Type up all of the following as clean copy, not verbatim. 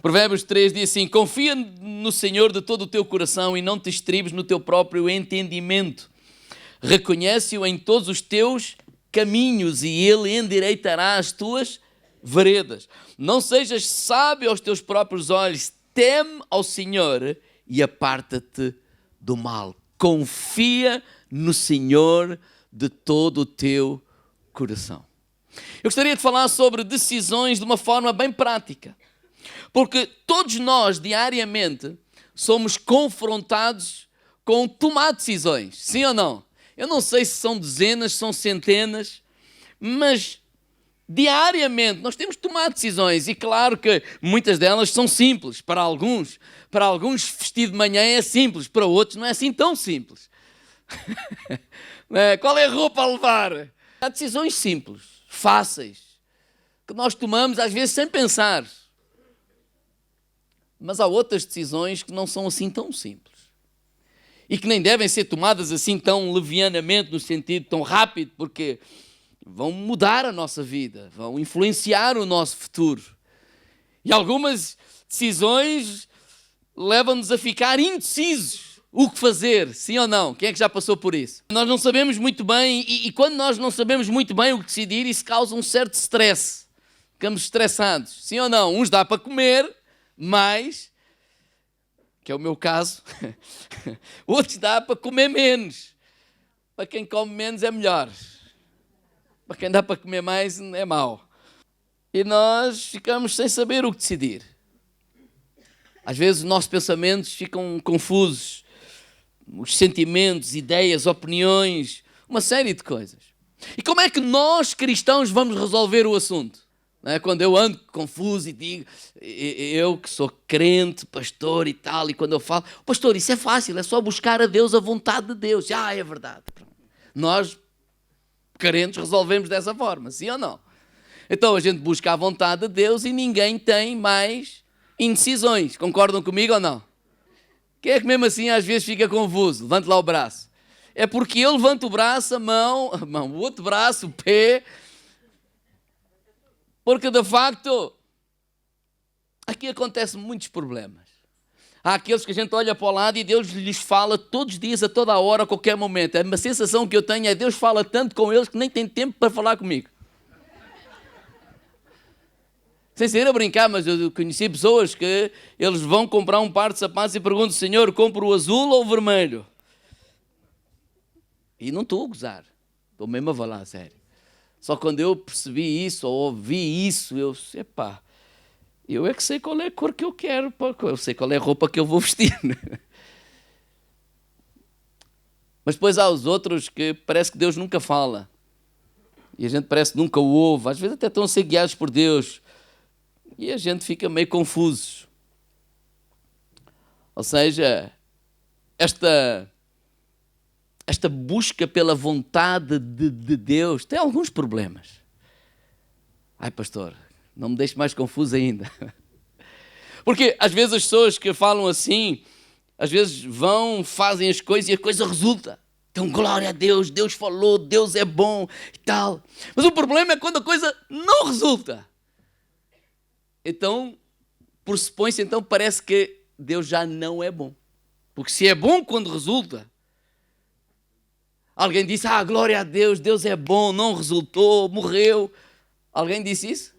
Provérbios 3 diz assim: confia no Senhor de todo o teu coração e não te estribes no teu próprio entendimento. Reconhece-o em todos os teus caminhos e ele endireitará as tuas veredas. Não sejas sábio aos teus próprios olhos, teme ao Senhor e aparta-te do mal. Confia no Senhor de todo o teu coração. Eu gostaria de falar sobre decisões de uma forma bem prática, porque todos nós diariamente somos confrontados com tomar decisões, sim ou não? Eu não sei se são dezenas, se são centenas, mas diariamente nós temos de tomar decisões e claro que muitas delas são simples para alguns. Para alguns vestir de manhã é simples, para outros não é assim tão simples. Qual é a roupa a levar? Há decisões simples, fáceis, que nós tomamos às vezes sem pensar. Mas há outras decisões que não são assim tão simples. E que nem devem ser tomadas assim tão levianamente, no sentido tão rápido, porque vão mudar a nossa vida, vão influenciar o nosso futuro. E algumas decisões levam-nos a ficar indecisos o que fazer, sim ou não? Quem é que já passou por isso? Nós não sabemos muito bem, e quando nós não sabemos muito bem o que decidir, isso causa um certo stress. Ficamos estressados, sim ou não? Uns dá para comer mais, que é o meu caso, outros dá para comer menos. Para quem come menos é melhor. Para quem dá para comer mais é mau. E nós ficamos sem saber o que decidir. Às vezes os nossos pensamentos ficam confusos. Os sentimentos, ideias, opiniões, uma série de coisas. E como é que nós, cristãos, vamos resolver o assunto? Quando eu ando confuso e digo, eu que sou crente, pastor e tal, e quando eu falo, pastor, isso é fácil, é só buscar a Deus, a vontade de Deus. É verdade. Nós, crentes, resolvemos dessa forma, sim ou não? Então a gente busca a vontade de Deus e ninguém tem mais indecisões. Concordam comigo ou não? Quem é que mesmo assim às vezes fica confuso? Levante lá o braço. É porque eu levanto o braço, a mão, o outro braço, o pé. Porque de facto, aqui acontecem muitos problemas. Há aqueles que a gente olha para o lado e Deus lhes fala todos os dias, a toda a hora, a qualquer momento. A sensação que eu tenho é que Deus fala tanto com eles que nem tem tempo para falar comigo. Sem ser a brincar, mas eu conheci pessoas que eles vão comprar um par de sapatos e perguntam, Senhor, compro o azul ou o vermelho? E não estou a gozar, estou mesmo a falar a sério. Só quando eu percebi isso, ou ouvi isso, eu disse, eu é que sei qual é a cor que eu quero, eu sei qual é a roupa que eu vou vestir. Mas depois há os outros que parece que Deus nunca fala. E a gente parece que nunca o ouve, às vezes até estão a ser guiados por Deus. E a gente fica meio confuso. Ou seja, esta busca pela vontade de Deus tem alguns problemas. Ai, pastor, não me deixe mais confuso ainda. Porque às vezes as pessoas que falam assim, às vezes fazem as coisas e a coisa resulta. Então, glória a Deus, Deus falou, Deus é bom e tal. Mas o problema é quando a coisa não resulta. Então, pressupõe-se, então parece que Deus já não é bom. Porque se é bom quando resulta, alguém disse, glória a Deus, Deus é bom, não resultou, morreu. Alguém disse isso?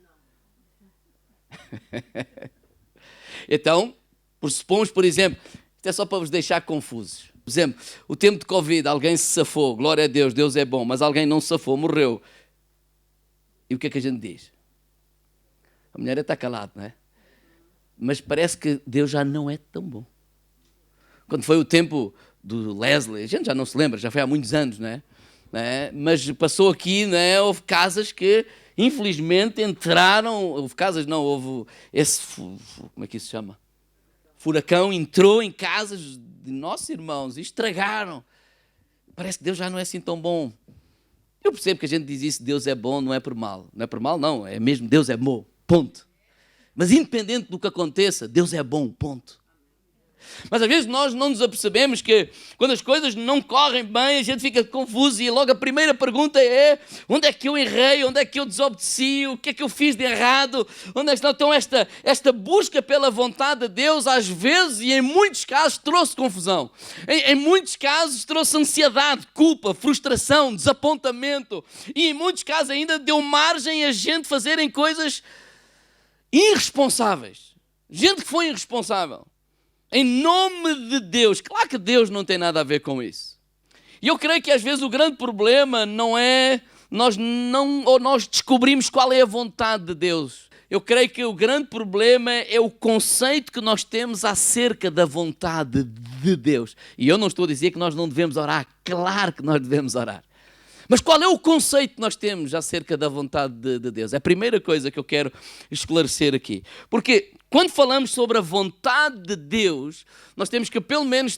Então, pressupomos, por exemplo, isto é só para vos deixar confusos. Por exemplo, o tempo de Covid, alguém se safou, glória a Deus, Deus é bom, mas alguém não se safou, morreu. E o que é que a gente diz? A mulher está calada, não é? Mas parece que Deus já não é tão bom. Quando foi o tempo do Leslie, a gente já não se lembra, já foi há muitos anos, não é? Mas passou aqui, não é? Houve casas que, infelizmente, houve casas, não, houve esse, como é que isso se chama? Furacão entrou em casas de nossos irmãos e estragaram. Parece que Deus já não é assim tão bom. Eu percebo que a gente diz isso, Deus é bom, não é por mal. Não é por mal, não, é mesmo Deus é bom, ponto. Mas independente do que aconteça, Deus é bom, ponto. Mas às vezes nós não nos apercebemos que quando as coisas não correm bem, a gente fica confuso e logo a primeira pergunta é: onde é que eu errei? Onde é que eu desobedeci? O que é que eu fiz de errado? Onde é que está? Então esta busca pela vontade de Deus às vezes e em muitos casos trouxe confusão. Em muitos casos trouxe ansiedade, culpa, frustração, desapontamento e em muitos casos ainda deu margem a gente fazerem coisas irresponsáveis. Gente que foi irresponsável. Em nome de Deus. Claro que Deus não tem nada a ver com isso. E eu creio que às vezes o grande problema não é nós descobrimos qual é a vontade de Deus. Eu creio que o grande problema é o conceito que nós temos acerca da vontade de Deus. E eu não estou a dizer que nós não devemos orar. Claro que nós devemos orar. Mas qual é o conceito que nós temos acerca da vontade de Deus? É a primeira coisa que eu quero esclarecer aqui. Porque quando falamos sobre a vontade de Deus, nós temos que pelo menos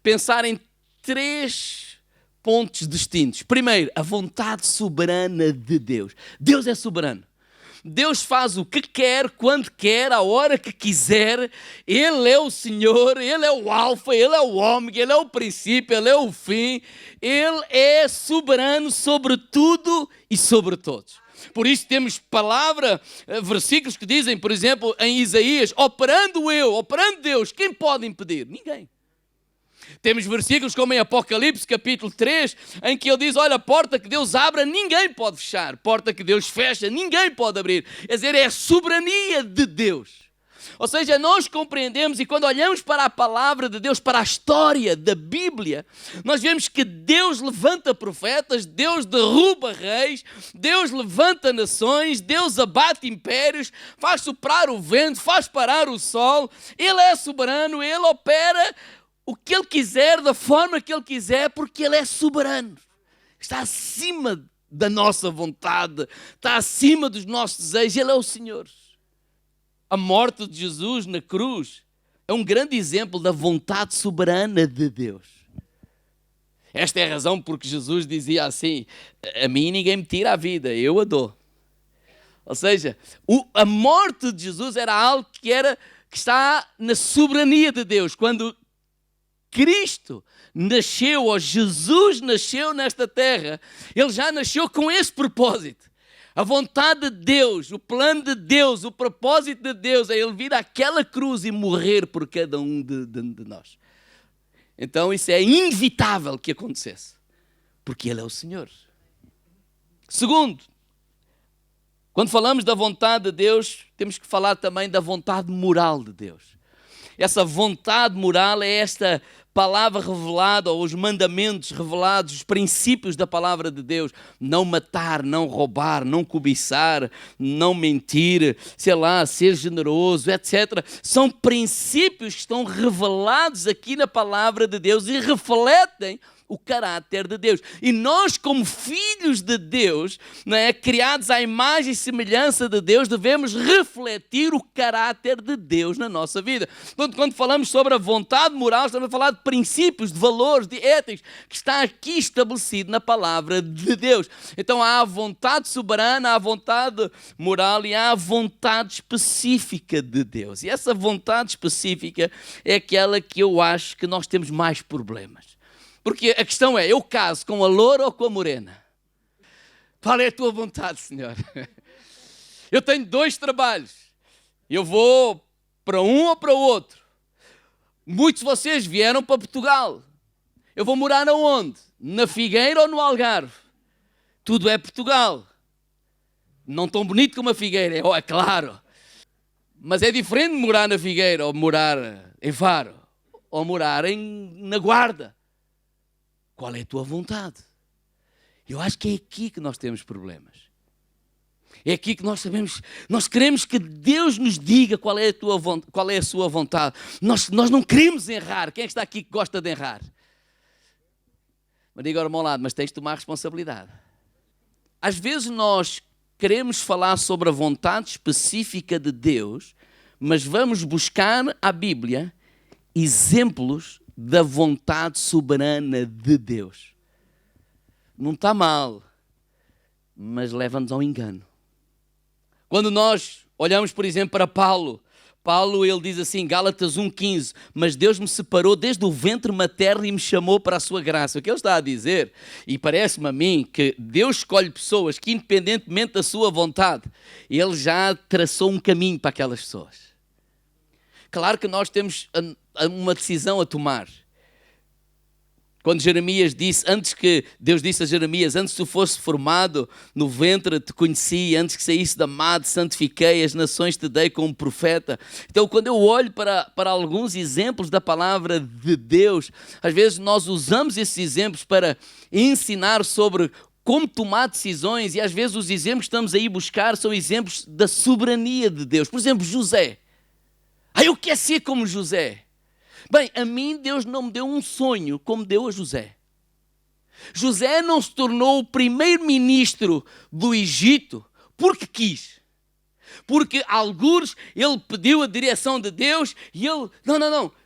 pensar em 3 pontos distintos. Primeiro, a vontade soberana de Deus. Deus é soberano. Deus faz o que quer, quando quer, a hora que quiser. Ele é o Senhor, Ele é o Alfa, Ele é o Ômega, Ele é o princípio, Ele é o fim. Ele é soberano sobre tudo e sobre todos. Por isso temos versículos que dizem, por exemplo, em Isaías: operando Deus, quem pode impedir? Ninguém. Temos versículos como em Apocalipse, capítulo 3, em que ele diz: olha, a porta que Deus abre, ninguém pode fechar. Porta que Deus fecha, ninguém pode abrir. Quer dizer, é a soberania de Deus. Ou seja, nós compreendemos, e quando olhamos para a palavra de Deus, para a história da Bíblia, nós vemos que Deus levanta profetas, Deus derruba reis, Deus levanta nações, Deus abate impérios, faz soprar o vento, faz parar o sol. Ele é soberano, Ele opera o que Ele quiser, da forma que Ele quiser, porque Ele é soberano. Está acima da nossa vontade, está acima dos nossos desejos. Ele é o Senhor. A morte de Jesus na cruz é um grande exemplo da vontade soberana de Deus. Esta é a razão porque Jesus dizia assim: a mim ninguém me tira a vida, eu a dou. Ou seja, a morte de Jesus era algo que está na soberania de Deus. Quando Cristo nasceu, ou Jesus nasceu nesta terra, Ele já nasceu com esse propósito. A vontade de Deus, o plano de Deus, o propósito de Deus é Ele vir àquela cruz e morrer por cada um de nós. Então isso é inevitável que acontecesse, porque Ele é o Senhor. Segundo, quando falamos da vontade de Deus, temos que falar também da vontade moral de Deus. Essa vontade moral é esta palavra revelada, ou os mandamentos revelados, os princípios da palavra de Deus: não matar, não roubar, não cobiçar, não mentir, ser generoso, etc. São princípios que estão revelados aqui na palavra de Deus e refletem o caráter de Deus. E nós, como filhos de Deus, criados à imagem e semelhança de Deus, devemos refletir o caráter de Deus na nossa vida. Quando falamos sobre a vontade moral, estamos a falar de princípios, de valores, de éticos, que está aqui estabelecido na palavra de Deus. Então há a vontade soberana, há a vontade moral e há a vontade específica de Deus. E essa vontade específica é aquela que eu acho que nós temos mais problemas. Porque a questão é: eu caso com a loura ou com a morena? Qual é a tua vontade, Senhor? Eu tenho 2 trabalhos. Eu vou para um ou para o outro. Muitos de vocês vieram para Portugal. Eu vou morar aonde? Na Figueira ou no Algarve? Tudo é Portugal. Não tão bonito como a Figueira, é claro. Mas é diferente morar na Figueira ou morar em Faro ou morar na Guarda. Qual é a tua vontade? Eu acho que é aqui que nós temos problemas. É aqui que nós queremos que Deus nos diga qual é a sua vontade. Nós não queremos errar. Quem é que está aqui que gosta de errar? Mas diga ao meu lado: mas tens de tomar responsabilidade. Às vezes nós queremos falar sobre a vontade específica de Deus, mas vamos buscar a Bíblia exemplos da vontade soberana de Deus. Não está mal, mas leva-nos ao engano. Quando nós olhamos, por exemplo, para Paulo Paulo, ele diz assim, Gálatas 1,15, mas Deus me separou desde o ventre materno e me chamou para a sua graça. O que ele está a dizer, e parece-me a mim, que Deus escolhe pessoas que, independentemente da sua vontade, ele já traçou um caminho para aquelas pessoas. Claro que nós temos uma decisão a tomar. Quando Jeremias disse, Deus disse a Jeremias, antes que tu fosse formado no ventre te conheci, antes que saísse da madre santifiquei, as nações te dei como profeta. Então quando eu olho para alguns exemplos da palavra de Deus, às vezes nós usamos esses exemplos para ensinar sobre como tomar decisões, e às vezes os exemplos que estamos aí a buscar são exemplos da soberania de Deus. Por exemplo, José. Eu quero ser como José. Bem, a mim Deus não me deu um sonho como deu a José. José não se tornou o primeiro-ministro do Egito porque quis. Porque algures ele pediu a direção de Deus e ele...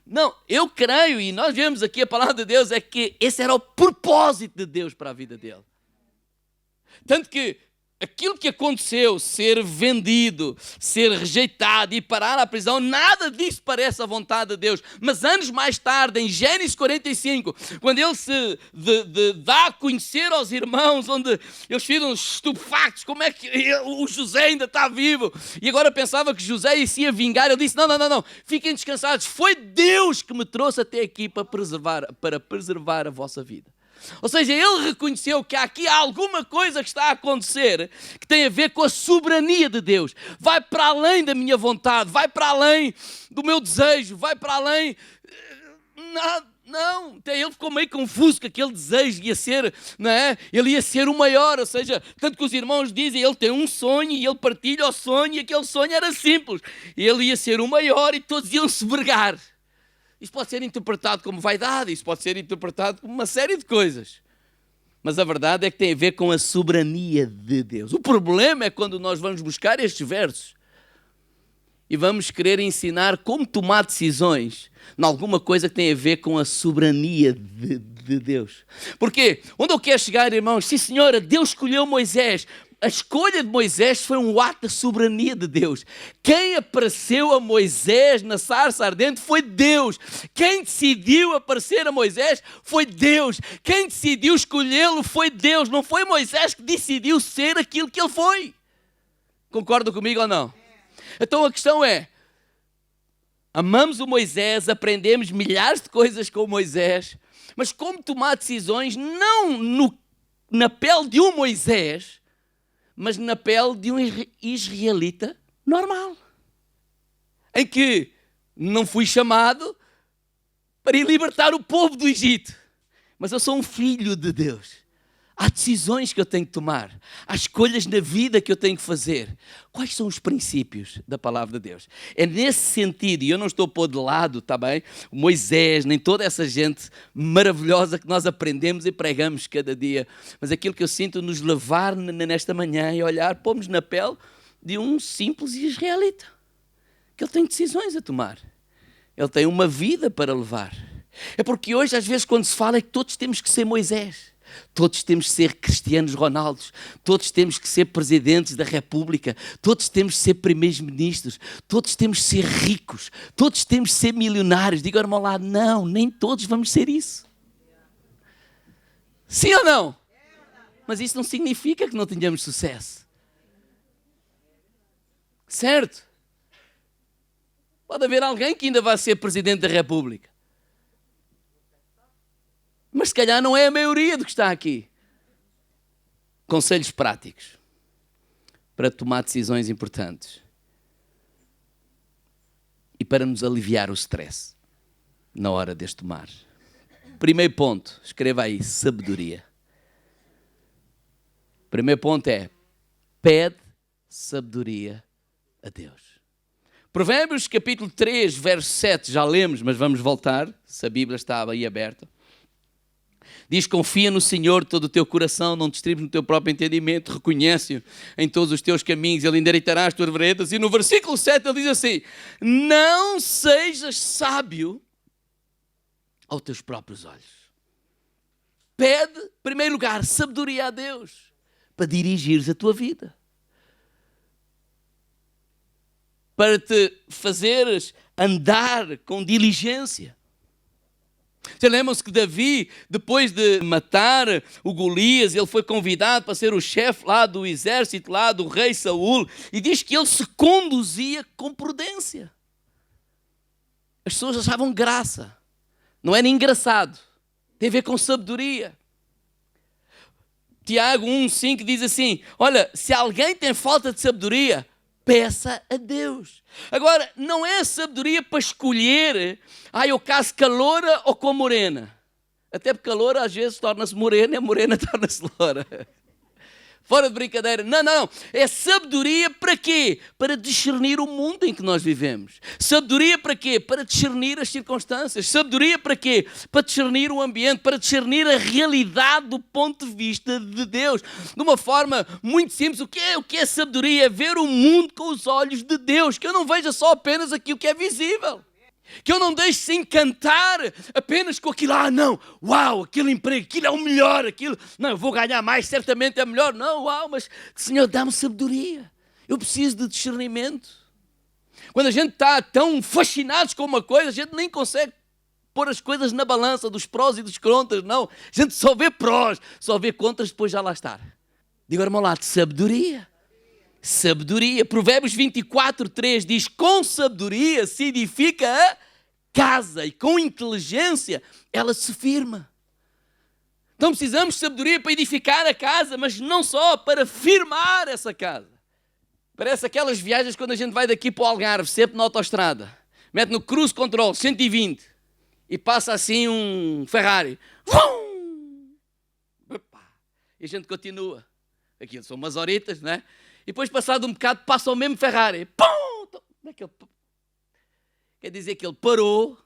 Não, eu creio, e nós vemos aqui a palavra de Deus, é que esse era o propósito de Deus para a vida dele. Tanto que aquilo que aconteceu, ser vendido, ser rejeitado e parar à prisão, nada disso parece a vontade de Deus. Mas anos mais tarde, em Gênesis 45, quando ele se dá a conhecer aos irmãos, onde eles ficam estupefactos, como é que o José ainda está vivo? E agora pensava que José se ia vingar. Ele disse, não, fiquem descansados. Foi Deus que me trouxe até aqui para preservar a vossa vida. Ou seja, ele reconheceu que há aqui alguma coisa que está a acontecer que tem a ver com a soberania de Deus. Vai para além da minha vontade, vai para além do meu desejo, vai para além... Não, até ele ficou meio confuso que aquele desejo ia ser, não é? Ele ia ser o maior, ou seja, tanto que os irmãos dizem, ele tem um sonho e ele partilha o sonho e aquele sonho era simples. Ele ia ser o maior e todos iam se vergar. Isso pode ser interpretado como vaidade, isso pode ser interpretado como uma série de coisas. Mas a verdade é que tem a ver com a soberania de Deus. O problema é quando nós vamos buscar estes versos e vamos querer ensinar como tomar decisões em alguma coisa que tem a ver com a soberania de Deus. Porque onde eu quero chegar, irmãos? Sim, senhora, Deus escolheu Moisés. A escolha de Moisés foi um ato da soberania de Deus. Quem apareceu a Moisés na sarça ardente foi Deus. Quem decidiu aparecer a Moisés foi Deus. Quem decidiu escolhê-lo foi Deus. Não foi Moisés que decidiu ser aquilo que ele foi. Concordam comigo ou não? Então a questão é, amamos o Moisés, aprendemos milhares de coisas com o Moisés, mas como tomar decisões não na pele de um Moisés, mas na pele de um israelita normal, em que não fui chamado para ir libertar o povo do Egito, mas eu sou um filho de Deus. Há decisões que eu tenho que tomar, há escolhas na vida que eu tenho que fazer. Quais são os princípios da palavra de Deus? É nesse sentido, e eu não estou a pôr de lado, está bem? Moisés, nem toda essa gente maravilhosa que nós aprendemos e pregamos cada dia, mas aquilo que eu sinto nos levar nesta manhã e olhar, pôr-nos na pele de um simples israelita, que ele tem decisões a tomar, ele tem uma vida para levar. É porque hoje, às vezes, quando se fala, é que todos temos que ser Moisés. Todos temos que ser Cristianos Ronaldos, todos temos que ser presidentes da República, todos temos que ser primeiros-ministros, todos temos que ser ricos, todos temos que ser milionários. Diga ao irmão lá, não, nem todos vamos ser isso. Sim ou não? Mas isso não significa que não tenhamos sucesso. Certo? Pode haver alguém que ainda vai ser presidente da República. Mas se calhar não é a maioria do que está aqui. Conselhos práticos para tomar decisões importantes e para nos aliviar o stress na hora de as tomar. Primeiro ponto, escreva aí, sabedoria. Primeiro ponto é, pede sabedoria a Deus. Provérbios capítulo 3, verso 7, já lemos, mas vamos voltar, se a Bíblia está aí aberta. Diz, confia no Senhor de todo o teu coração, não te estribes no teu próprio entendimento, reconhece-o em todos os teus caminhos, Ele endireitará as tuas veredas. E no versículo 7 ele diz assim, não sejas sábio aos teus próprios olhos. Pede, em primeiro lugar, sabedoria a Deus para dirigires a tua vida. para te fazeres andar com diligência. Vocês lembram-se que Davi, depois de matar o Golias, ele foi convidado para ser o chefe lá do exército, lá do rei Saul, e diz que ele se conduzia com prudência. As pessoas achavam graça. Não era engraçado. Tem a ver com sabedoria. Tiago 1,5 diz assim, olha, se alguém tem falta de sabedoria, peça a Deus. Agora, não é a sabedoria para escolher, eu caso com a loura ou com a morena. Até porque a loura às vezes torna-se morena e a morena torna-se loura. Fora de brincadeira. Não. É sabedoria para quê? Para discernir o mundo em que nós vivemos. Sabedoria para quê? Para discernir as circunstâncias. Sabedoria para quê? Para discernir o ambiente, para discernir a realidade do ponto de vista de Deus. De uma forma muito simples. O que é sabedoria? É ver o mundo com os olhos de Deus. Que eu não veja só apenas aquilo que é visível. Que eu não deixe-se encantar apenas com aquilo. Não, uau, aquele emprego, aquilo é o melhor, aquilo, não, eu vou ganhar mais, certamente é melhor. Não, uau, mas Senhor, dá-me sabedoria. Eu preciso de discernimento. Quando a gente está tão fascinados com uma coisa, a gente nem consegue pôr as coisas na balança dos prós e dos contras, não. A gente só vê prós, só vê contras, depois já lá está. Diga ao irmão lá, de sabedoria. Sabedoria. Provérbios 24:3 diz, com sabedoria se edifica a casa e com inteligência ela se firma. Então precisamos de sabedoria para edificar a casa, mas não só, para firmar essa casa. Parece aquelas viagens quando a gente vai daqui para o Algarve, sempre na autoestrada, mete no cruise control 120 e passa assim um Ferrari. E a gente continua. Aquilo são umas horitas, não é? E depois, passado um bocado, passa o mesmo Ferrari. Pum! Quer dizer que ele parou,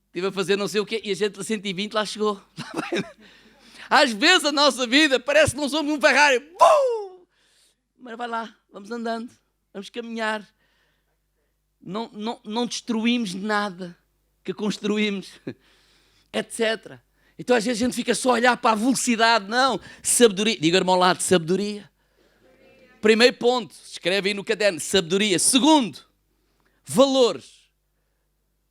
esteve a fazer não sei o quê, e a gente a 120 lá chegou. Às vezes a nossa vida parece que não somos um Ferrari. Pum! Mas vai lá, vamos andando, vamos caminhar. Não destruímos nada que construímos, etc. Então às vezes a gente fica só a olhar para a velocidade. Não, sabedoria. Diga, irmão, lá de sabedoria. Primeiro ponto, escreve aí no caderno, sabedoria. Segundo, valores.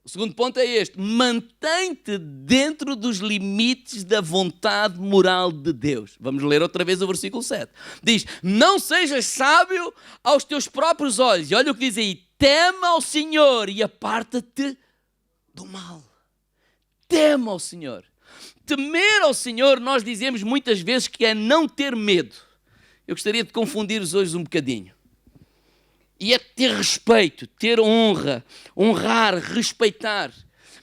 O segundo ponto é este, mantém-te dentro dos limites da vontade moral de Deus. Vamos ler outra vez o versículo 7. Diz, não sejas sábio aos teus próprios olhos. E olha o que diz aí, teme ao Senhor e aparta-te do mal. Teme ao Senhor. Temer ao Senhor, nós dizemos muitas vezes que é não ter medo. Eu gostaria de confundir-vos hoje um bocadinho. E é ter respeito, ter honra, honrar, respeitar.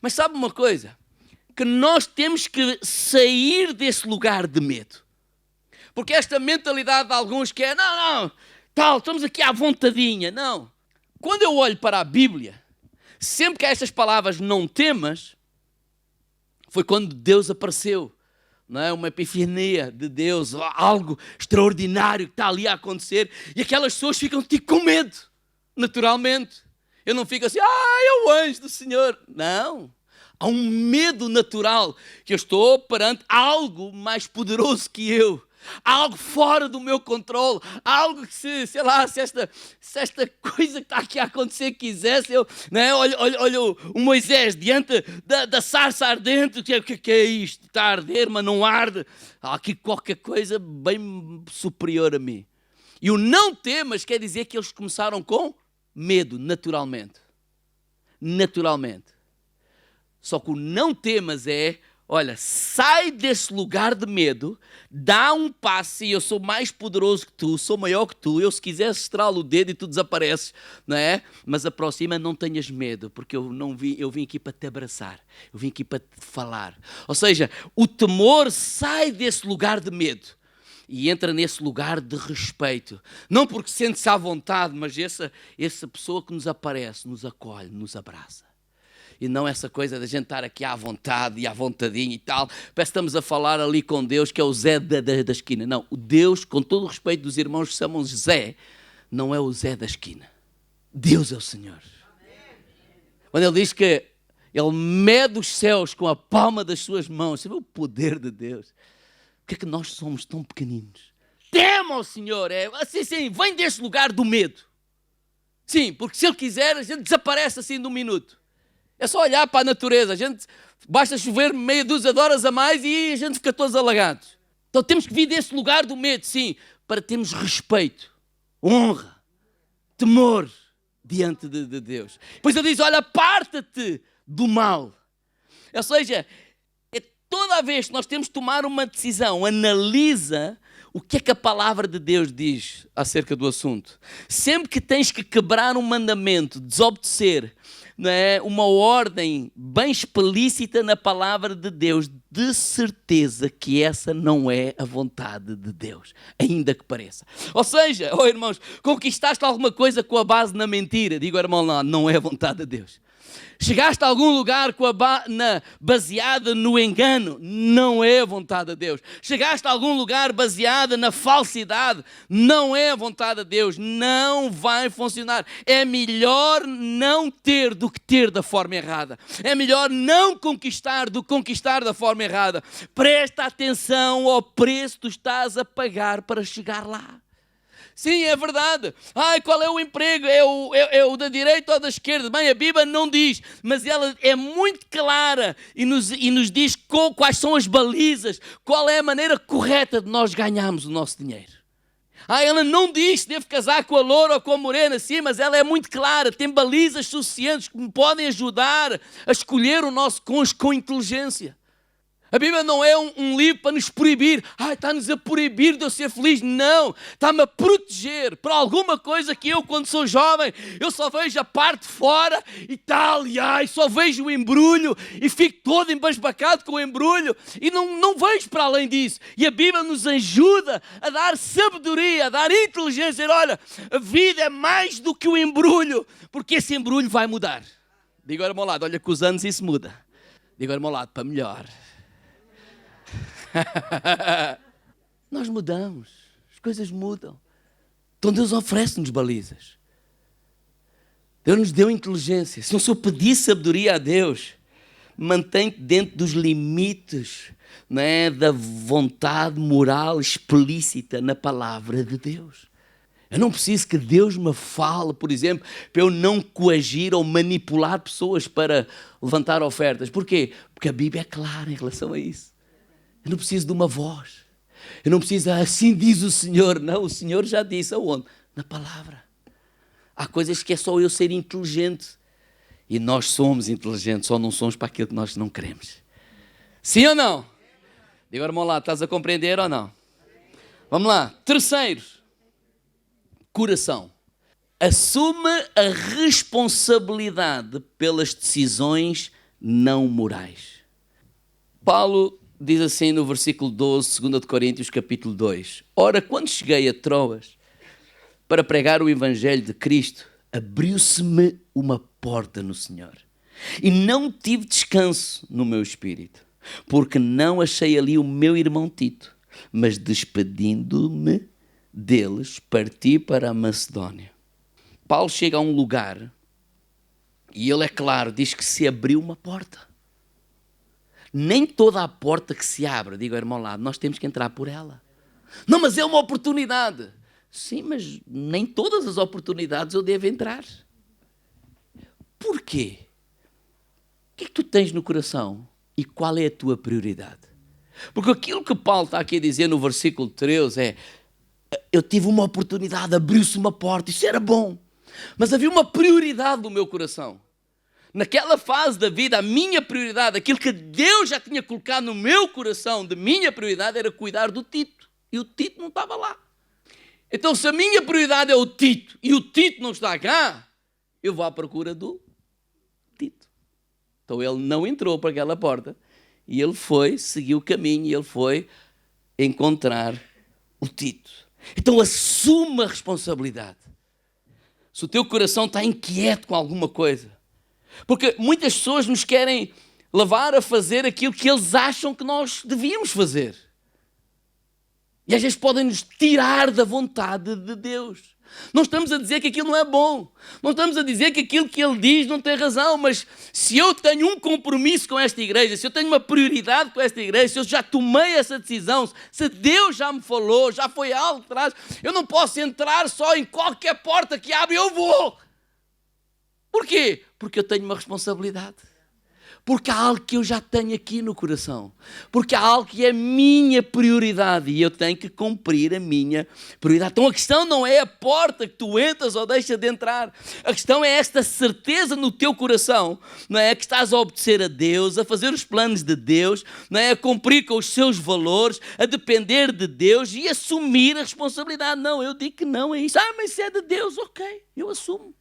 Mas sabe uma coisa? Que nós temos que sair desse lugar de medo. Porque esta mentalidade de alguns que é, não, estamos aqui à vontadinha. Não. Quando eu olho para a Bíblia, sempre que há estas palavras não temas, foi quando Deus apareceu. Não é? Uma epifania de Deus, algo extraordinário que está ali a acontecer, e aquelas pessoas ficam com medo, naturalmente. Eu não fico assim, é o anjo do Senhor. Não, há um medo natural, que eu estou perante algo mais poderoso que eu, algo fora do meu controle, algo que se esta coisa que está aqui a acontecer quisesse, olha o Moisés diante da sarça ardente, o que é isto? Está a arder, mas não arde. Há aqui qualquer coisa bem superior a mim. E o não temas quer dizer que eles começaram com medo, naturalmente. Naturalmente. Só que o não temas é, olha, sai desse lugar de medo, dá um passo e eu sou mais poderoso que tu, sou maior que tu, eu se quiser estralo o dedo e tu desapareces, não é? Mas aproxima, não tenhas medo, porque eu vim aqui para te abraçar, eu vim aqui para te falar. Ou seja, o temor sai desse lugar de medo e entra nesse lugar de respeito. Não porque sente-se à vontade, mas essa pessoa que nos aparece, nos acolhe, nos abraça. E não essa coisa de a gente estar aqui à vontade e à vontadinha e tal. Parece que estamos a falar ali com Deus, que é o Zé da esquina. Não, o Deus, com todo o respeito dos irmãos que chamam Zé, não é o Zé da esquina. Deus é o Senhor. Quando ele diz que ele mede os céus com a palma das suas mãos, você vê o poder de Deus. Por que é que nós somos tão pequeninos? Tema ao Senhor. Assim, vem deste lugar do medo. Sim, porque se Ele quiser, a gente desaparece assim de um minuto. É só olhar para a natureza. Basta chover meia dúzia de horas a mais e a gente fica todos alagados. Então temos que vir desse lugar do medo, sim, para termos respeito, honra, temor diante de Deus. Depois Ele diz, olha, aparta-te do mal. Ou seja, toda vez que nós temos de tomar uma decisão, analisa o que é que a palavra de Deus diz acerca do assunto. Sempre que tens que quebrar um mandamento, desobedecer, não é, uma ordem bem explícita na palavra de Deus, de certeza que essa não é a vontade de Deus, ainda que pareça. Ou seja, irmãos, conquistaste alguma coisa com a base na mentira. Digo, irmão, não é a vontade de Deus. Chegaste a algum lugar baseada no engano, não é a vontade de Deus. Chegaste a algum lugar baseada na falsidade, não é a vontade de Deus. Não vai funcionar. É melhor não ter do que ter da forma errada. É melhor não conquistar do que conquistar da forma errada. Presta atenção ao preço que tu estás a pagar para chegar lá. Sim, é verdade. Qual é o emprego? É o da direita ou da esquerda? Bem, a Bíblia não diz, mas ela é muito clara e nos diz quais são as balizas, qual é a maneira correta de nós ganharmos o nosso dinheiro. Ela não diz se devo casar com a loura ou com a morena, sim, mas ela é muito clara, tem balizas suficientes que me podem ajudar a escolher o nosso cônjuge com inteligência. A Bíblia não é um livro para nos proibir. Está-nos a proibir de eu ser feliz. Não, está-me a proteger para alguma coisa que eu, quando sou jovem, eu só vejo a parte de fora e tal, só vejo o embrulho e fico todo embasbacado com o embrulho e não vejo para além disso. E a Bíblia nos ajuda a dar sabedoria, a dar inteligência, a dizer, olha, a vida é mais do que o embrulho, porque esse embrulho vai mudar. Digo ao meu lado, olha que os anos isso muda. Digo ao meu lado, para melhor. Nós mudamos, as coisas mudam. Então Deus oferece-nos balizas. Deus nos deu inteligência. Se eu pedir sabedoria a Deus, mantém-te dentro dos limites, não é, da vontade moral explícita na palavra de Deus. Eu não preciso que Deus me fale, por exemplo, para eu não coagir ou manipular pessoas para levantar ofertas. Porquê? Porque a Bíblia é clara em relação a isso. Eu não preciso de uma voz. Eu não preciso, assim diz o Senhor. Não, o Senhor já disse aonde? Na palavra. Há coisas que é só eu ser inteligente. E nós somos inteligentes, só não somos para aquilo que nós não queremos. Sim ou não? Diga, irmão, lá, estás a compreender ou não? Vamos lá. Terceiro, coração. Assume a responsabilidade pelas decisões não morais. Paulo diz assim no versículo 12, 2 de Coríntios, capítulo 2. Ora, quando cheguei a Troas para pregar o evangelho de Cristo, abriu-se-me uma porta no Senhor. E não tive descanso no meu espírito, porque não achei ali o meu irmão Tito, mas despedindo-me deles, parti para a Macedónia. Paulo chega a um lugar e ele, é claro, diz que se abriu uma porta. Nem toda a porta que se abre, digo ao irmão lado, nós temos que entrar por ela. Não, mas é uma oportunidade. Sim, mas nem todas as oportunidades eu devo entrar. Porquê? O que é que tu tens no coração e qual é a tua prioridade? Porque aquilo que Paulo está aqui a dizer no versículo 13 é: eu tive uma oportunidade, abriu-se uma porta, isso era bom, mas havia uma prioridade no meu coração. Naquela fase da vida, a minha prioridade, aquilo que Deus já tinha colocado no meu coração, de minha prioridade, era cuidar do Tito. E o Tito não estava lá. Então, se a minha prioridade é o Tito e o Tito não está cá, eu vou à procura do Tito. Então, ele não entrou para aquela porta e ele foi, seguiu o caminho e ele foi encontrar o Tito. Então, assuma a responsabilidade. Se o teu coração está inquieto com alguma coisa, porque muitas pessoas nos querem levar a fazer aquilo que eles acham que nós devíamos fazer. E às vezes podem nos tirar da vontade de Deus. Não estamos a dizer que aquilo não é bom. Não estamos a dizer que aquilo que Ele diz não tem razão. Mas se eu tenho um compromisso com esta igreja, se eu tenho uma prioridade com esta igreja, se eu já tomei essa decisão, se Deus já me falou, já foi algo atrás, eu não posso entrar só em qualquer porta que abre, eu vou. Porquê? Porque eu tenho uma responsabilidade. Porque há algo que eu já tenho aqui no coração. Porque há algo que é a minha prioridade e eu tenho que cumprir a minha prioridade. Então a questão não é a porta que tu entras ou deixas de entrar. A questão é esta certeza no teu coração, não é? Que estás a obedecer a Deus, a fazer os planos de Deus, não é? A cumprir com os seus valores, a depender de Deus e assumir a responsabilidade. Não, eu digo que não é isso. Mas se é de Deus, ok, eu assumo.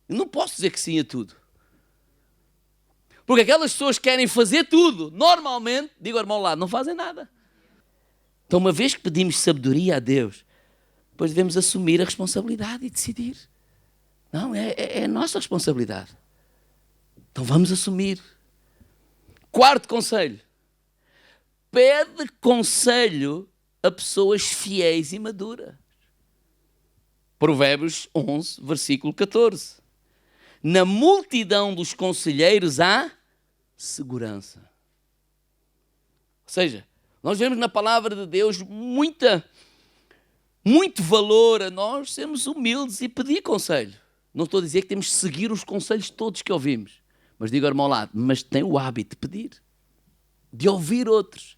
Eu não posso dizer que sim a tudo. Porque aquelas pessoas que querem fazer tudo, normalmente, digo ao irmão lá, não fazem nada. Então, uma vez que pedimos sabedoria a Deus, depois devemos assumir a responsabilidade e decidir. Não, é a nossa responsabilidade. Então vamos assumir. Quarto conselho. Pede conselho a pessoas fiéis e maduras. Provérbios 11, versículo 14. Na multidão dos conselheiros há segurança. Ou seja, nós vemos na palavra de Deus muito valor a nós sermos humildes e pedir conselho. Não estou a dizer que temos que seguir os conselhos todos que ouvimos. Mas digo ao irmão lá, mas tem o hábito de pedir, de ouvir outros.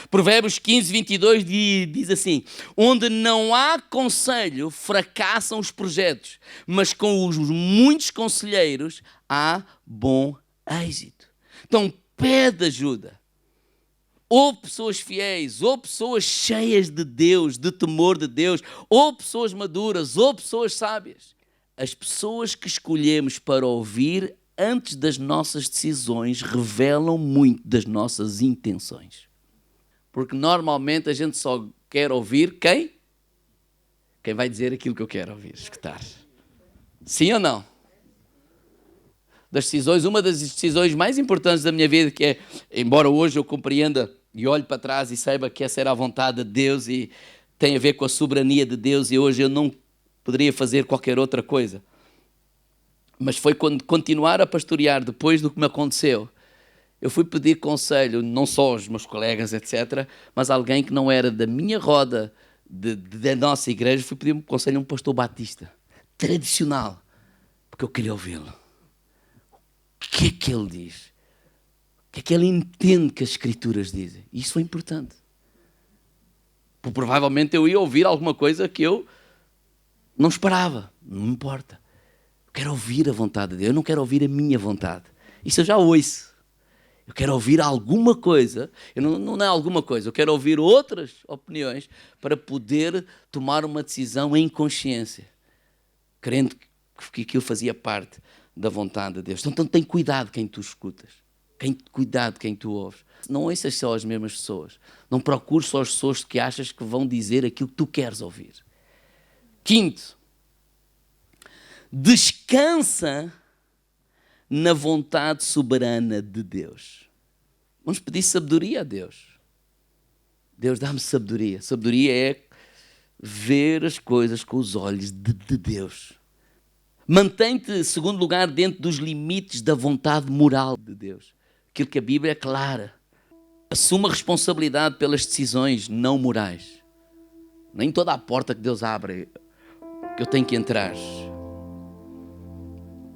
Provérbios 15, 22 diz assim: onde não há conselho, fracassam os projetos, mas com os muitos conselheiros há bom êxito. Então pede ajuda. Ou pessoas fiéis, ou pessoas cheias de Deus, de temor de Deus, ou pessoas maduras, ou pessoas sábias. As pessoas que escolhemos para ouvir antes das nossas decisões revelam muito das nossas intenções. Porque normalmente a gente só quer ouvir quem? Quem vai dizer aquilo que eu quero ouvir, escutar. Sim ou não? Das decisões, uma das decisões mais importantes da minha vida, que é, embora hoje eu compreenda e olhe para trás e saiba que essa era a vontade de Deus e tem a ver com a soberania de Deus e hoje eu não poderia fazer qualquer outra coisa. Mas foi quando continuar a pastorear, depois do que me aconteceu, eu fui pedir conselho, não só aos meus colegas, etc., mas a alguém que não era da minha roda, da nossa igreja, fui pedir um conselho a um pastor batista, tradicional, porque eu queria ouvi-lo. O que é que ele diz? O que é que ele entende que as Escrituras dizem? Isso foi importante. Porque provavelmente eu ia ouvir alguma coisa que eu não esperava, não me importa. Eu quero ouvir a vontade de Deus, eu não quero ouvir a minha vontade. Isso eu já ouço. Eu quero ouvir alguma coisa, não é alguma coisa, eu quero ouvir outras opiniões para poder tomar uma decisão em consciência, crendo que aquilo fazia parte da vontade de Deus. Então tem cuidado quem tu escutas, cuidado quem tu ouves. Não ouças só as mesmas pessoas, não procures só as pessoas que achas que vão dizer aquilo que tu queres ouvir. Quinto, descansa na vontade soberana de Deus. Vamos pedir sabedoria a Deus. Deus, dá-me sabedoria. Sabedoria é ver as coisas com os olhos de Deus. Mantém-te, segundo lugar, dentro dos limites da vontade moral de Deus. Aquilo que a Bíblia é clara. Assuma a responsabilidade pelas decisões não morais. Nem toda a porta que Deus abre que eu tenho que entrar.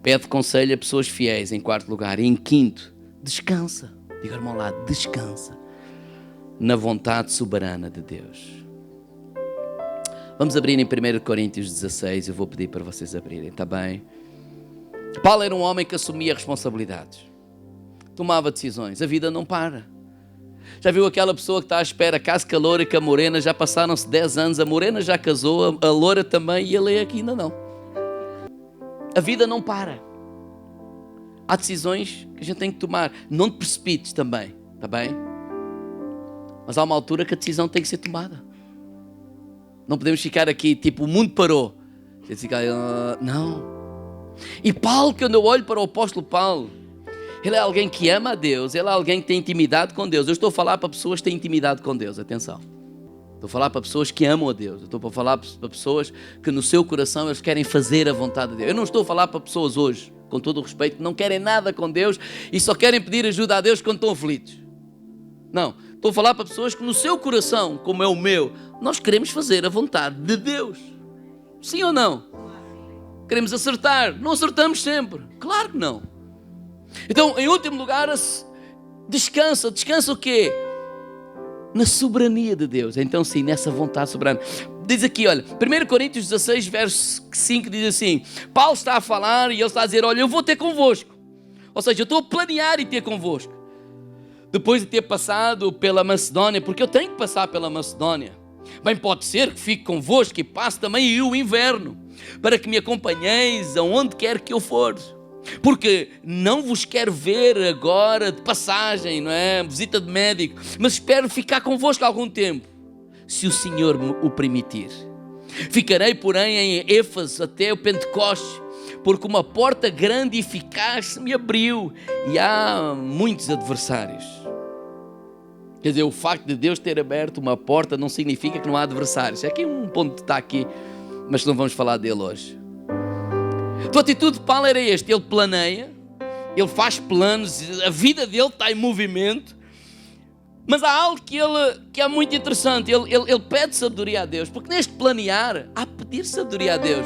Pede conselho a pessoas fiéis, em quarto lugar. E em quinto, descansa. Diga, irmão lá, descansa na vontade soberana de Deus. Vamos abrir em 1 Coríntios 16. Eu vou pedir para vocês abrirem, está bem? Paulo era um homem que assumia responsabilidades. Tomava decisões. A vida não para. Já viu aquela pessoa que está à espera, caso que a loura e que a morena, já passaram-se 10 anos, a morena já casou, a loura também, e ele aqui ainda não. A vida não para. Há decisões que a gente tem que tomar. Não te precipites também, está bem? Mas há uma altura que a decisão tem que ser tomada. Não podemos ficar aqui, tipo, o mundo parou. Não. E Paulo, quando eu olho para o apóstolo Paulo, ele é alguém que ama a Deus, ele é alguém que tem intimidade com Deus. Eu estou a falar para pessoas que têm intimidade com Deus, atenção. Estou a falar para pessoas que amam a Deus. Eu estou a falar para pessoas que no seu coração eles querem fazer a vontade de Deus. Eu não estou a falar para pessoas hoje, com todo o respeito, que não querem nada com Deus e só querem pedir ajuda a Deus quando estão aflitos. Não, estou a falar para pessoas que no seu coração, como é o meu, nós queremos fazer a vontade de Deus. Sim ou não? Queremos acertar. Não acertamos sempre. Claro que não. Então, em último lugar, descansa. Descansa o quê? Na soberania de Deus. Então sim, nessa vontade soberana. Diz aqui, olha, 1 Coríntios 16, verso 5, diz assim, Paulo está a falar e ele está a dizer, olha, eu vou ter convosco. Ou seja, eu estou a planear e ter convosco. Depois de ter passado pela Macedónia, porque eu tenho que passar pela Macedónia. Bem, pode ser que fique convosco e passe também o inverno, para que me acompanheis aonde quer que eu for. Porque não vos quero ver agora de passagem, não é? Visita de médico, mas espero ficar convosco algum tempo, se o Senhor me o permitir. Ficarei, porém, em Éfeso até o Pentecostes, porque uma porta grande e eficaz se me abriu e há muitos adversários. Quer dizer, o facto de Deus ter aberto uma porta não significa que não há adversários. É aqui um ponto que está aqui, mas não vamos falar dele hoje. A atitude de Paulo era este, ele planeia, ele faz planos, a vida dele está em movimento, mas há algo que é muito interessante, ele pede sabedoria a Deus, porque neste planear, há pedir sabedoria a Deus.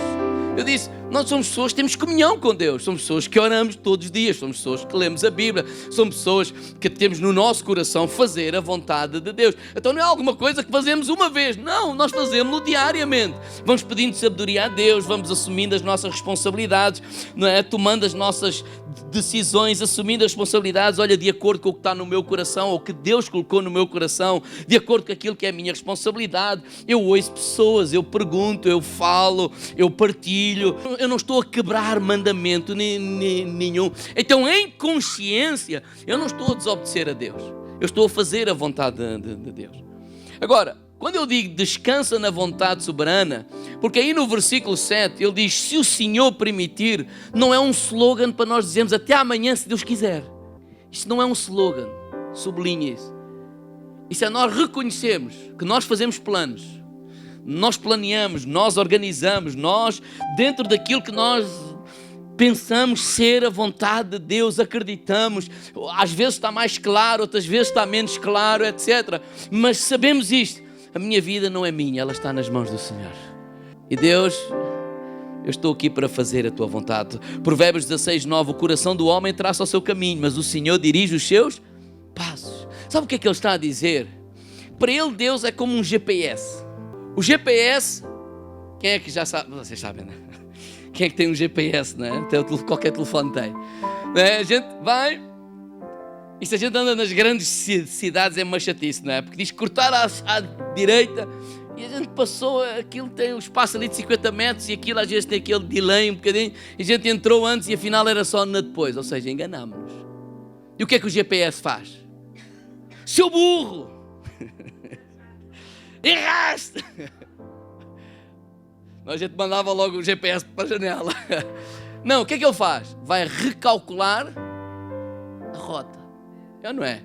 Eu disse, nós somos pessoas que temos comunhão com Deus, somos pessoas que oramos todos os dias, somos pessoas que lemos a Bíblia, somos pessoas que temos no nosso coração fazer a vontade de Deus. Então não é alguma coisa que fazemos uma vez, não, nós fazemos-lo diariamente. Vamos pedindo sabedoria a Deus, vamos assumindo as nossas responsabilidades, não é? Tomando as nossas decisões, assumindo as responsabilidades, olha, de acordo com o que está no meu coração, ou que Deus colocou no meu coração, de acordo com aquilo que é a minha responsabilidade. Eu ouço pessoas, eu pergunto, eu falo, eu partilho, eu não estou a quebrar mandamento nenhum. Então, em consciência, eu não estou a desobedecer a Deus, eu estou a fazer a vontade de Deus. Agora, quando eu digo descansa na vontade soberana, porque aí no versículo 7 ele diz, se o Senhor permitir, não é um slogan para nós dizermos até amanhã se Deus quiser. Isto não é um slogan, sublinhe isso. Isso é nós reconhecermos que nós fazemos planos, nós planeamos, nós organizamos, nós, dentro daquilo que nós pensamos ser a vontade de Deus, acreditamos, às vezes está mais claro, outras vezes está menos claro, etc. Mas sabemos isto, a minha vida não é minha, ela está nas mãos do Senhor. E Deus, eu estou aqui para fazer a tua vontade. Provérbios 16, 9, o coração do homem traça o seu caminho, mas o Senhor dirige os seus passos. Sabe o que é que ele está a dizer? Para ele Deus é como um GPS. O GPS, quem é que já sabe? Vocês sabem, não é? Quem é que tem um GPS, não é? Qualquer telefone tem. Não é? A gente vai, e se a gente anda nas grandes cidades é uma chatice, não é? Porque diz cortar à direita, e a gente passou, aquilo tem um espaço ali de 50 metros, e aquilo às vezes tem aquele delay um bocadinho, e a gente entrou antes e afinal era só na depois, ou seja, enganámos-nos. E o que é que o GPS faz? Seu burro! Erraste! A gente mandava logo o GPS para a janela. Não, o que é que ele faz? Vai recalcular a rota. Não é?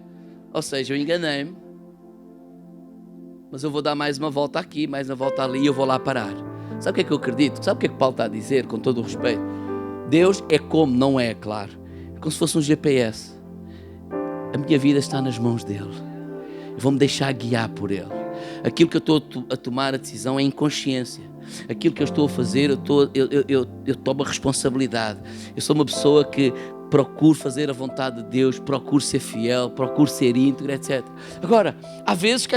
Ou seja, eu enganei-me, mas eu vou dar mais uma volta aqui, mais uma volta ali e eu vou lá parar. Sabe o que é que eu acredito? Sabe o que é que Paulo está a dizer, com todo o respeito? Deus é como, não é, claro. É como se fosse um GPS. A minha vida está nas mãos dele. Eu vou-me deixar guiar por ele. Aquilo que eu estou a tomar a decisão é em consciência. Aquilo que eu estou a fazer, eu tomo a responsabilidade. Eu sou uma pessoa que procuro fazer a vontade de Deus, procuro ser fiel, procuro ser íntegro, etc. Agora, há vezes que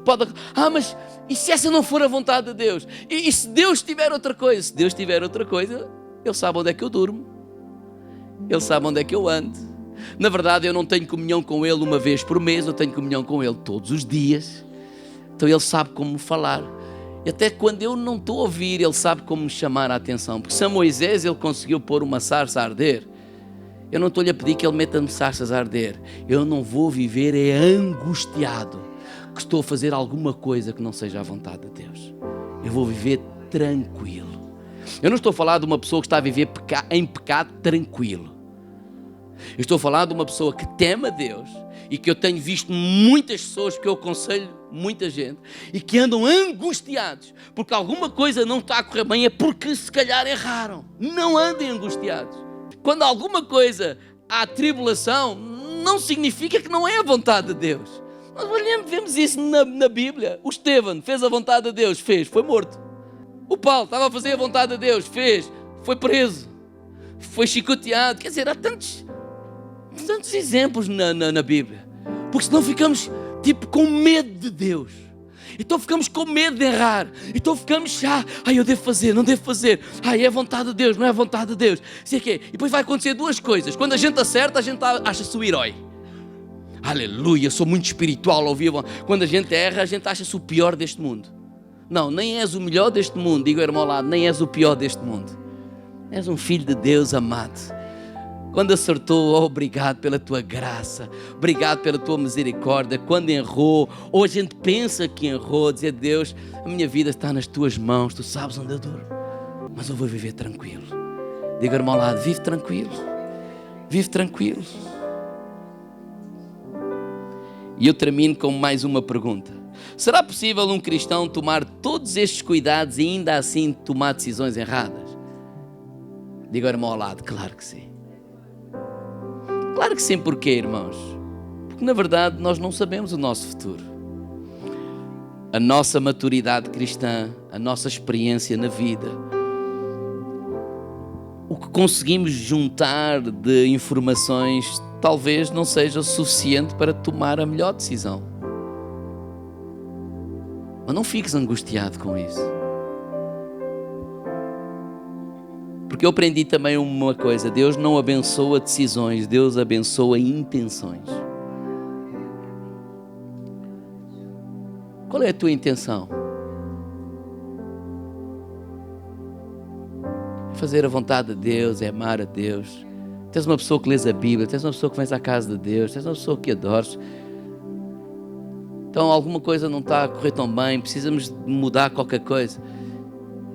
pode... mas e se essa não for a vontade de Deus? E se Deus tiver outra coisa? Se Deus tiver outra coisa, Ele sabe onde é que eu durmo. Ele sabe onde é que eu ando. Na verdade, eu não tenho comunhão com Ele uma vez por mês, eu tenho comunhão com Ele todos os dias. Então Ele sabe como me falar. E até quando eu não estou a ouvir, Ele sabe como me chamar a atenção. Porque se a Moisés Ele conseguiu pôr uma sarça a arder, eu não estou-lhe a pedir que Ele meta-me sarças a arder. Eu não vou viver angustiado que estou a fazer alguma coisa que não seja a vontade de Deus. Eu vou viver tranquilo. Eu não estou a falar de uma pessoa que está a viver em pecado tranquilo. Eu estou a falar de uma pessoa que teme a Deus e que eu tenho visto muitas pessoas, que eu aconselho muita gente, e que andam angustiados porque alguma coisa não está a correr bem, é porque se calhar erraram. Não andem angustiados. Quando alguma coisa há tribulação, não significa que não é a vontade de Deus. Nós vemos isso na Bíblia. O Estevão fez a vontade de Deus, foi morto. O Paulo estava a fazer a vontade de Deus, foi preso, foi chicoteado. Quer dizer, há tantos exemplos na Bíblia. Porque senão ficamos tipo com medo de Deus. Então ficamos com medo de errar. Então ficamos, eu devo fazer, não devo fazer. É a vontade de Deus, não é a vontade de Deus. Sei que é. E depois vai acontecer duas coisas. Quando a gente acerta, a gente acha-se o herói. Aleluia, sou muito espiritual. Quando a gente erra, a gente acha-se o pior deste mundo. Não, nem és o melhor deste mundo. Digo ao irmão ao lado, nem és o pior deste mundo. És um filho de Deus amado. Quando acertou, obrigado pela tua graça, obrigado pela tua misericórdia. Quando errou, ou a gente pensa que errou, dizer: Deus, a minha vida está nas tuas mãos, tu sabes onde eu durmo, mas eu vou viver tranquilo. Diga ao irmão ao lado, vive tranquilo, vive tranquilo. E eu termino com mais uma pergunta: será possível um cristão tomar todos estes cuidados e ainda assim tomar decisões erradas? Diga ao irmão ao lado, claro que sim. Claro que sim, porquê, irmãos? Porque na verdade nós não sabemos o nosso futuro. A nossa maturidade cristã, a nossa experiência na vida, o que conseguimos juntar de informações talvez não seja suficiente para tomar a melhor decisão. Mas não fiques angustiado com isso. Porque eu aprendi também uma coisa: Deus não abençoa decisões, Deus abençoa intenções. Qual é a tua intenção? Fazer a vontade de Deus, é amar a Deus. Tens uma pessoa que lês a Bíblia, tens uma pessoa que vens à casa de Deus, tens uma pessoa que adoras. Então alguma coisa não está a correr tão bem, precisamos mudar qualquer coisa.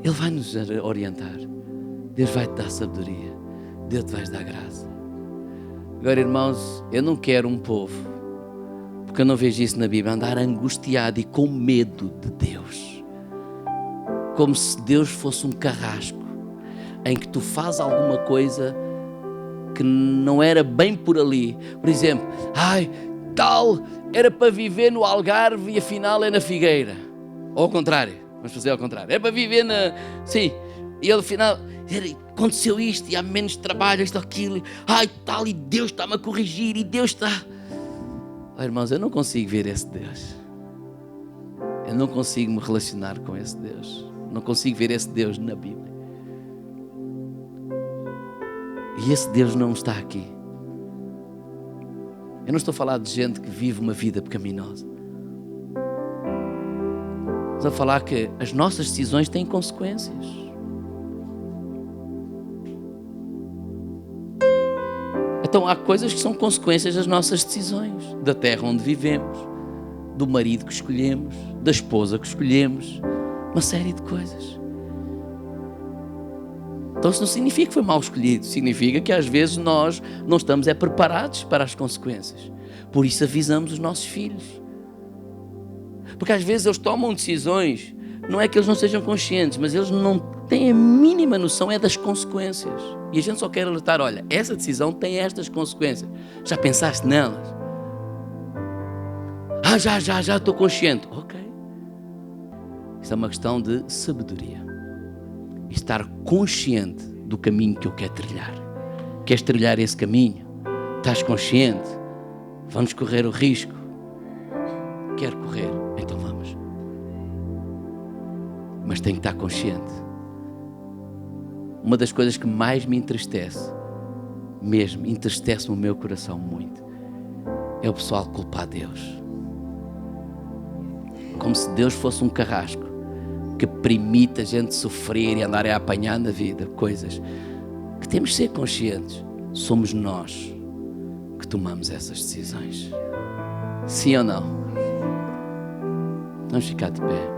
Ele vai nos orientar. Deus vai te dar sabedoria. Deus te vai dar graça. Agora, irmãos, eu não quero um povo, porque eu não vejo isso na Bíblia, andar angustiado e com medo de Deus. Como se Deus fosse um carrasco, em que tu fazes alguma coisa que não era bem por ali. Por exemplo, tal era para viver no Algarve e afinal é na Figueira. Ou ao contrário, vamos fazer ao contrário. É para viver sim, e ele afinal... aconteceu isto e há menos trabalho, isto, aquilo, tal, e Deus está-me a corrigir, e Deus está... irmãos, eu não consigo ver esse Deus. Eu não consigo me relacionar com esse Deus. Não consigo ver esse Deus na Bíblia. E esse Deus não está aqui. Eu não estou a falar de gente que vive uma vida pecaminosa. Estou a falar que as nossas decisões têm consequências. Então há coisas que são consequências das nossas decisões, da terra onde vivemos, do marido que escolhemos, da esposa que escolhemos, uma série de coisas. Então isso não significa que foi mal escolhido, significa que às vezes nós não estamos preparados para as consequências. Por isso avisamos os nossos filhos. Porque às vezes eles tomam decisões, não é que eles não sejam conscientes, mas eles não têm a mínima noção das consequências. E a gente só quer alertar: olha, essa decisão tem estas consequências. Já pensaste nelas? Já estou consciente. Ok. Isso é uma questão de sabedoria. E estar consciente do caminho que eu quero trilhar. Queres trilhar esse caminho? Estás consciente? Vamos correr o risco? Quero correr, então vamos. Mas tenho que estar consciente. Uma das coisas que mais me entristece, mesmo entristece-me o meu coração muito, é o pessoal culpar Deus. Como se Deus fosse um carrasco que permite a gente sofrer e andar a apanhar na vida coisas que temos de ser conscientes. Somos nós que tomamos essas decisões. Sim ou não? Vamos ficar de pé.